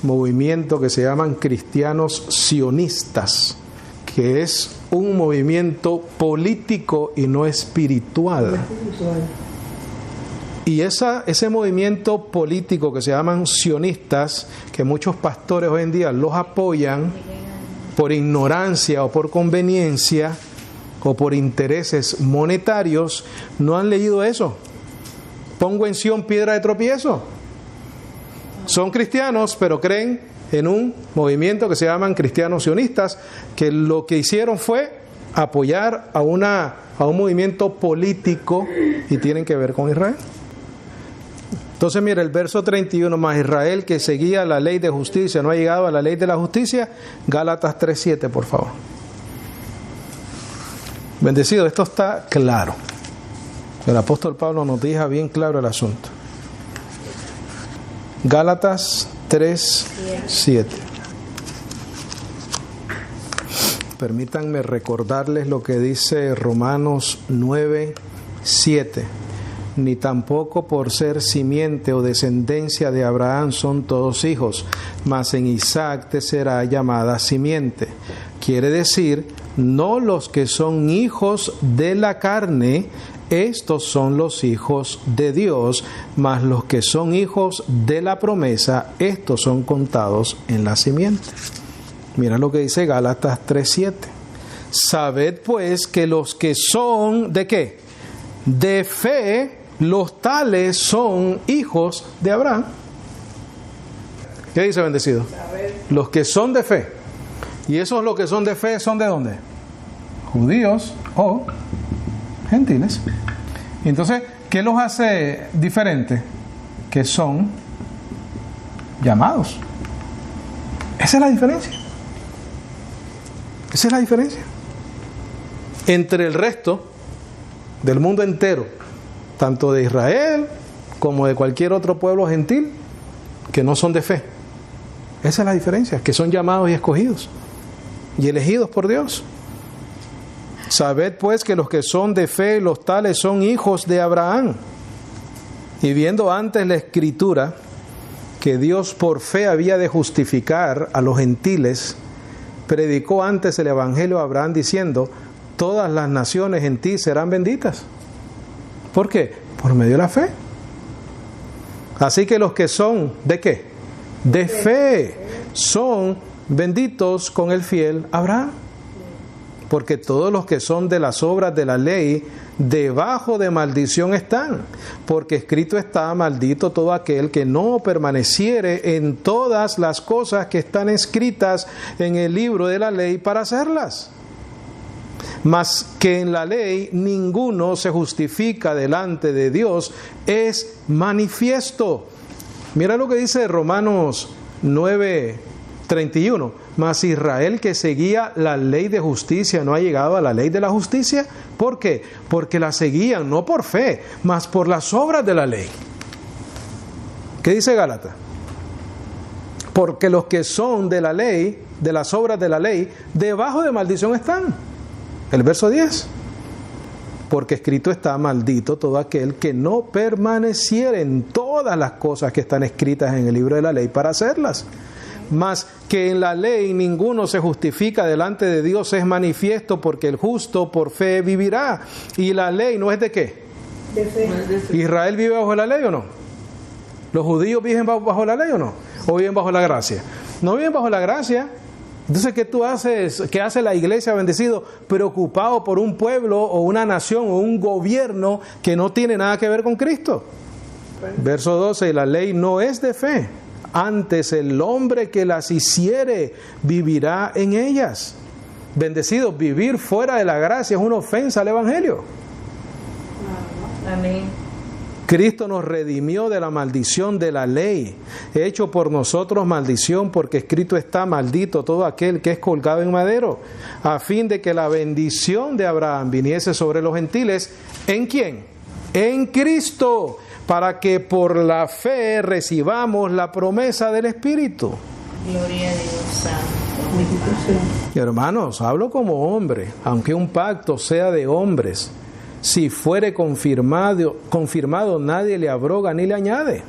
movimiento que se llaman cristianos sionistas, que es un movimiento político y no espiritual. Y ese movimiento político que se llaman sionistas, que muchos pastores hoy en día los apoyan por ignorancia o por conveniencia o por intereses monetarios, no han leído eso. Pongo en Sión piedra de tropiezo. Son cristianos, pero creen en un movimiento que se llaman cristianos sionistas, que lo que hicieron fue apoyar a un movimiento político y tienen que ver con Israel. Entonces mira el verso 31, más Israel que seguía la ley de justicia no ha llegado a la ley de la justicia. Gálatas 3:7, por favor. Bendecido, esto está claro. El apóstol Pablo nos deja bien claro el asunto. Gálatas 3:7. Permítanme recordarles lo que dice Romanos 9:7. Ni tampoco por ser simiente o descendencia de Abraham son todos hijos, mas en Isaac te será llamada simiente. Quiere decir, no los que son hijos de la carne, estos son los hijos de Dios, mas los que son hijos de la promesa, estos son contados en la simiente. Mira lo que dice Gálatas 3:7. Sabed pues que los que son, ¿de qué? De fe, los tales son hijos de Abraham. ¿Qué dice, bendecido? Los que son de fe. Y esos los que son de fe, ¿son de dónde? Judíos o gentiles. Entonces, ¿qué los hace diferentes? Que son llamados. Esa es la diferencia. Esa es la diferencia entre el resto del mundo entero, tanto de Israel como de cualquier otro pueblo gentil, que no son de fe. Esa es la diferencia, que son llamados y escogidos y elegidos por Dios. Sabed pues que los que son de fe, los tales son hijos de Abraham. Y viendo antes la Escritura, que Dios por fe había de justificar a los gentiles, predicó antes el Evangelio a Abraham diciendo: todas las naciones en ti serán benditas. ¿Por qué? Por medio de la fe. Así que los que son, ¿de qué? De fe, son benditos con el fiel Abraham. Porque todos los que son de las obras de la ley, debajo de maldición están. Porque escrito está: maldito todo aquel que no permaneciere en todas las cosas que están escritas en el libro de la ley para hacerlas. Mas que en la ley ninguno se justifica delante de Dios es manifiesto. Mira lo que dice Romanos 9:31. Mas Israel que seguía la ley de justicia no ha llegado a la ley de la justicia. ¿Por qué? Porque la seguían no por fe, mas por las obras de la ley. ¿Qué dice Gálatas? Porque los que son de la ley, de las obras de la ley, debajo de maldición están. El verso 10. porque escrito está: maldito todo aquel que no permaneciere en todas las cosas que están escritas en el libro de la ley para hacerlas. Mas que en la ley ninguno se justifica delante de Dios es manifiesto, porque el justo por fe vivirá. ¿Y la ley no es de qué? De fe. ¿Israel vive bajo la ley o no? ¿Los judíos viven bajo la ley o no? ¿O viven bajo la gracia? No viven bajo la gracia. Entonces, ¿qué tú haces? ¿Qué hace la iglesia, bendecido? Preocupado por un pueblo o una nación o un gobierno que no tiene nada que ver con Cristo. Verso 12, la ley no es de fe. Antes el hombre que las hiciere vivirá en ellas. Bendecido, vivir fuera de la gracia es una ofensa al Evangelio. Amén. Cristo nos redimió de la maldición de la ley, hecho por nosotros maldición, porque escrito está: maldito todo aquel que es colgado en madero, a fin de que la bendición de Abraham viniese sobre los gentiles. ¿En quién? En Cristo, para que por la fe recibamos la promesa del Espíritu. Gloria a Dios Santo. Hermanos, hablo como hombre, aunque un pacto sea de hombres, si fuere confirmado, nadie le abroga ni le añade.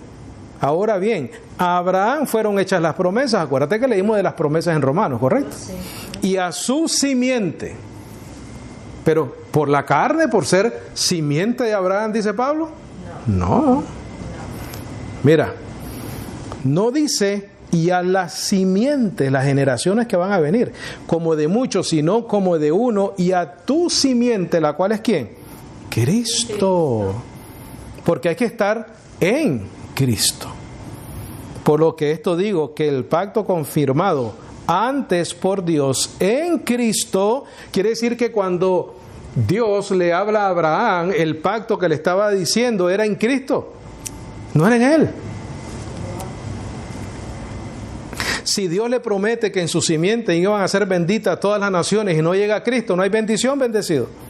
Ahora bien, a Abraham fueron hechas las promesas. Acuérdate que leímos de las promesas en Romanos, ¿correcto? Sí. Y a su simiente. Pero por la carne, por ser simiente de Abraham, dice Pablo. No. Mira, no dice: y a las simientes, las generaciones que van a venir, como de muchos, sino como de uno, y a tu simiente, la cual es ¿quién? Cristo. Porque hay que estar en Cristo. Por lo que esto digo, que el pacto confirmado antes por Dios en Cristo, quiere decir que cuando Dios le habla a Abraham, el pacto que le estaba diciendo era en Cristo, no era en él. Si Dios le promete que en su simiente iban a ser benditas todas las naciones y no llega a Cristo, no hay bendición, bendecido.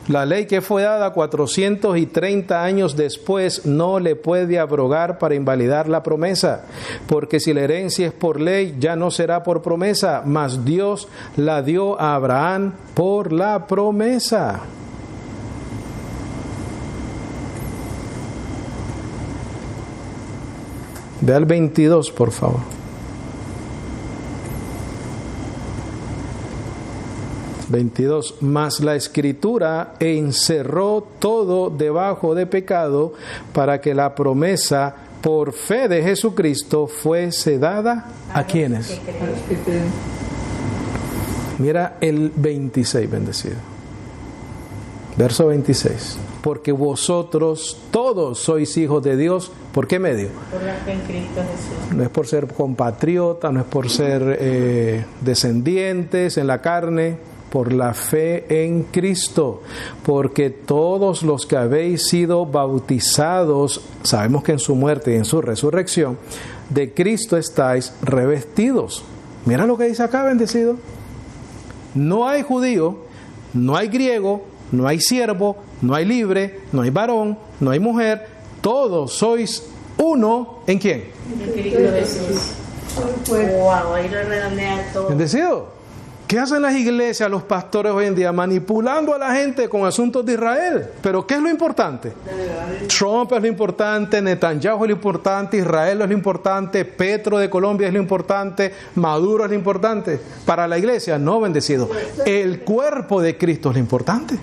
La ley que fue dada 430 años después no le puede abrogar para invalidar la promesa, porque si la herencia es por ley, ya no será por promesa, mas Dios la dio a Abraham por la promesa. Ve al 22, por favor. 22. Mas la Escritura encerró todo debajo de pecado, para que la promesa por fe de Jesucristo fuese dada ¿a quiénes? Mira el 26, bendecido. Verso 26. Porque vosotros todos sois hijos de Dios. ¿Por qué medio? Por la fe en Cristo Jesús. No es por ser compatriotas, no es por ser descendientes en la carne, por la fe en Cristo. Porque todos los que habéis sido bautizados, sabemos que en su muerte y en su resurrección, de Cristo estáis revestidos. Mira lo que dice acá, bendecido. No hay judío, no hay griego, no hay siervo, no hay libre, no hay varón, no hay mujer, todos sois uno. ¿En quién? En Cristo Jesús. Wow, ahí lo redondea todo. Bendecido. ¿Qué hacen las iglesias, los pastores hoy en día? Manipulando a la gente con asuntos de Israel. ¿Pero qué es lo importante? Trump es lo importante, Netanyahu es lo importante, Israel es lo importante, Petro de Colombia es lo importante, Maduro es lo importante. Para la iglesia, no, bendecido. El cuerpo de Cristo es lo importante.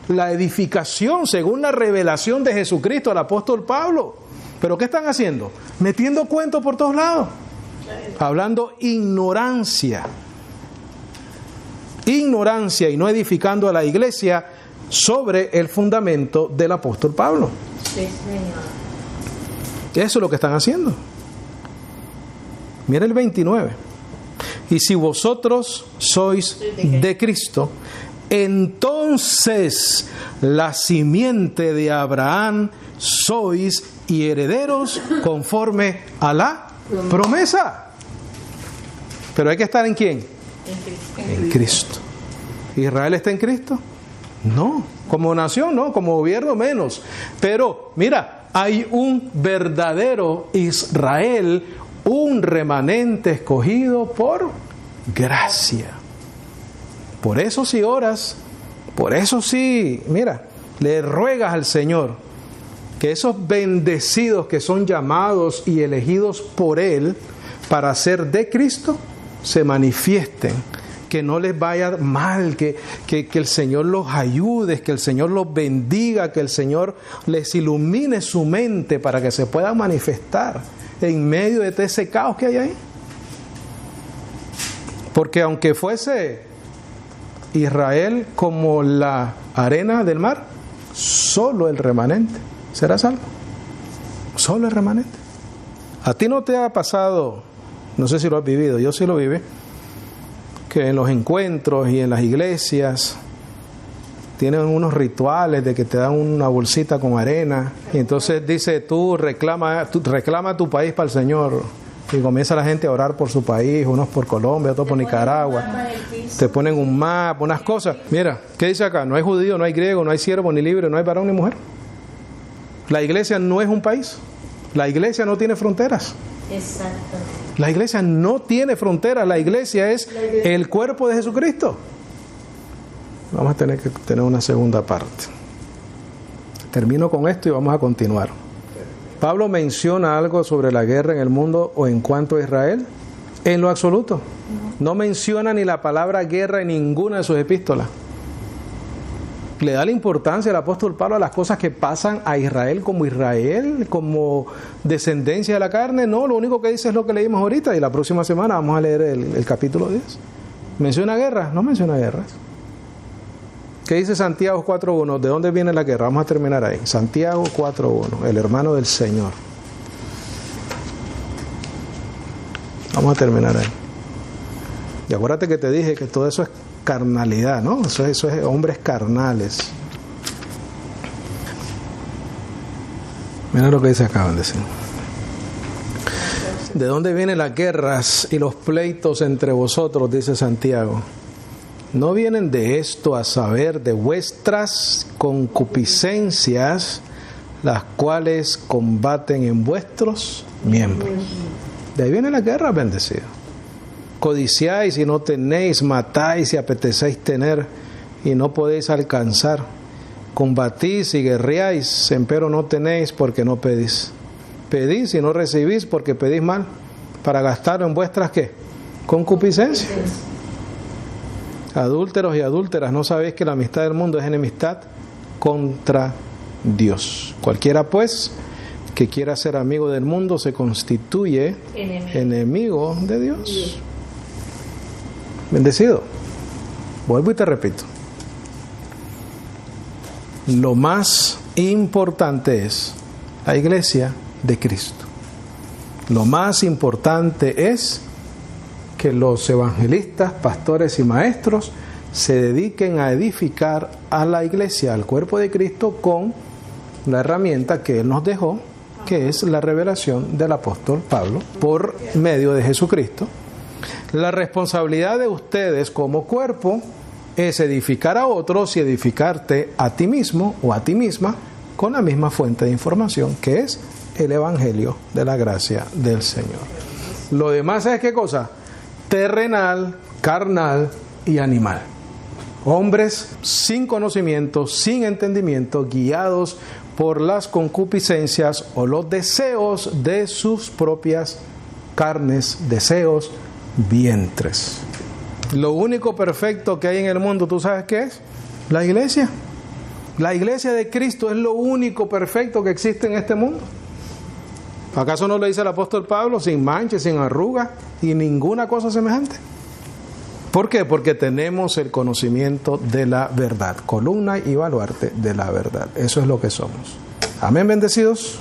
La edificación según la revelación de Jesucristo al apóstol Pablo. ¿Pero qué están haciendo? Metiendo cuentos por todos lados. Hablando ignorancia y no edificando a la iglesia sobre el fundamento del apóstol Pablo. Sí, Señor. Eso es lo que están haciendo. Mira el 29. Y si vosotros sois de Cristo, entonces la simiente de Abraham sois y herederos conforme a la promesa. Pero hay que estar ¿en quién? En Cristo. ¿Israel está en Cristo? No. Como nación, no. Como gobierno, menos. Pero, mira, hay un verdadero Israel, un remanente escogido por gracia. Por eso si oras Por eso sí, mira, le ruegas al Señor que esos bendecidos que son llamados y elegidos por Él para ser de Cristo, se manifiesten, que no les vaya mal, que el Señor los ayude, que el Señor los bendiga, que el Señor les ilumine su mente para que se puedan manifestar en medio de ese caos que hay ahí. Porque aunque fuese Israel como la arena del mar, solo el remanente será salvo. Solo el remanente. ¿A ti no te ha pasado, no sé si lo has vivido, yo sí lo viví, que en los encuentros y en las iglesias tienen unos rituales de que te dan una bolsita con arena y entonces dice tú reclama tu país para el Señor y comienza la gente a orar por su país, unos por Colombia, otros por Nicaragua, te ponen un mapa, unas cosas. Mira, ¿qué dice acá? No hay judío, no hay griego, no hay siervo ni libre, no hay varón ni mujer. La iglesia no es un país, la iglesia no tiene fronteras. Exacto. La iglesia no tiene fronteras, la iglesia es el cuerpo de Jesucristo. Vamos a tener que tener una segunda parte. Termino con esto y vamos a continuar. ¿Pablo menciona algo sobre la guerra en el mundo o en cuanto a Israel? En lo absoluto. No menciona ni la palabra guerra en ninguna de sus epístolas. Le da la importancia el apóstol Pablo a las cosas que pasan a Israel, como descendencia de la carne. No, lo único que dice es lo que leímos ahorita y la próxima semana vamos a leer el capítulo 10. ¿Menciona guerras? No menciona guerras. ¿Qué dice Santiago 4.1? ¿De dónde viene la guerra? Vamos a terminar ahí. Santiago 4.1, el hermano del Señor. Vamos a terminar ahí. Y acuérdate que te dije que todo eso es carnalidad, ¿no? Eso es hombres carnales. Mira lo que dice acá, bendecido. ¿De dónde vienen las guerras y los pleitos entre vosotros? Dice Santiago. ¿No vienen de esto, a saber, de vuestras concupiscencias, las cuales combaten en vuestros miembros? De ahí viene la guerra, bendecido. Codiciáis y no tenéis, matáis y apetecéis tener y no podéis alcanzar. Combatís y guerreáis, empero no tenéis porque no pedís. Pedís y no recibís porque pedís mal, para gastar en vuestras, ¿qué? Concupiscencias. Adúlteros y adúlteras, ¿no sabéis que la amistad del mundo es enemistad contra Dios? Cualquiera pues que quiera ser amigo del mundo se constituye enemigo de Dios. Bendecido. Vuelvo y te repito. Lo más importante es la iglesia de Cristo. Lo más importante es que los evangelistas, pastores y maestros se dediquen a edificar a la iglesia, al cuerpo de Cristo, con la herramienta que Él nos dejó, que es la revelación del apóstol Pablo por medio de Jesucristo. La responsabilidad de ustedes como cuerpo es edificar a otros y edificarte a ti mismo o a ti misma con la misma fuente de información que es el evangelio de la gracia del Señor. Lo demás es ¿qué cosa? Terrenal, carnal y animal. Hombres sin conocimiento, sin entendimiento, guiados por las concupiscencias o los deseos de sus propias carnes, deseos, vientres. Lo único perfecto que hay en el mundo, ¿tú sabes qué es? La iglesia. La iglesia de Cristo es lo único perfecto que existe en este mundo. ¿Acaso no lo dice el apóstol Pablo? Sin mancha, sin arruga y ninguna cosa semejante. ¿Por qué? Porque tenemos el conocimiento de la verdad, columna y baluarte de la verdad. Eso es lo que somos. Amén, bendecidos.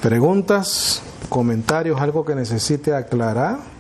¿Preguntas, comentarios, algo que necesite aclarar?